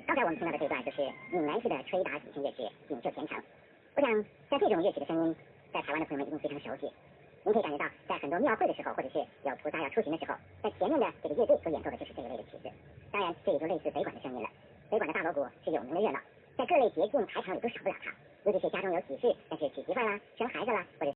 刚才我们听到的这一段就是闽南式的吹打几声乐曲《锦绣前程》。我想，像这种乐曲的声音，在台湾的朋友们一定非常熟悉。您可以感觉到，在很多庙会的时候，或者是有菩萨要出巡的时候，在前面的这个乐队所演奏的就是这一类的曲子。当然，这也就类似北管的声音了。北管的大锣鼓是有名的热闹，在各类节庆台场里都少不了它。尤其是家中有喜事，但是娶媳妇啦、生孩子啦，或者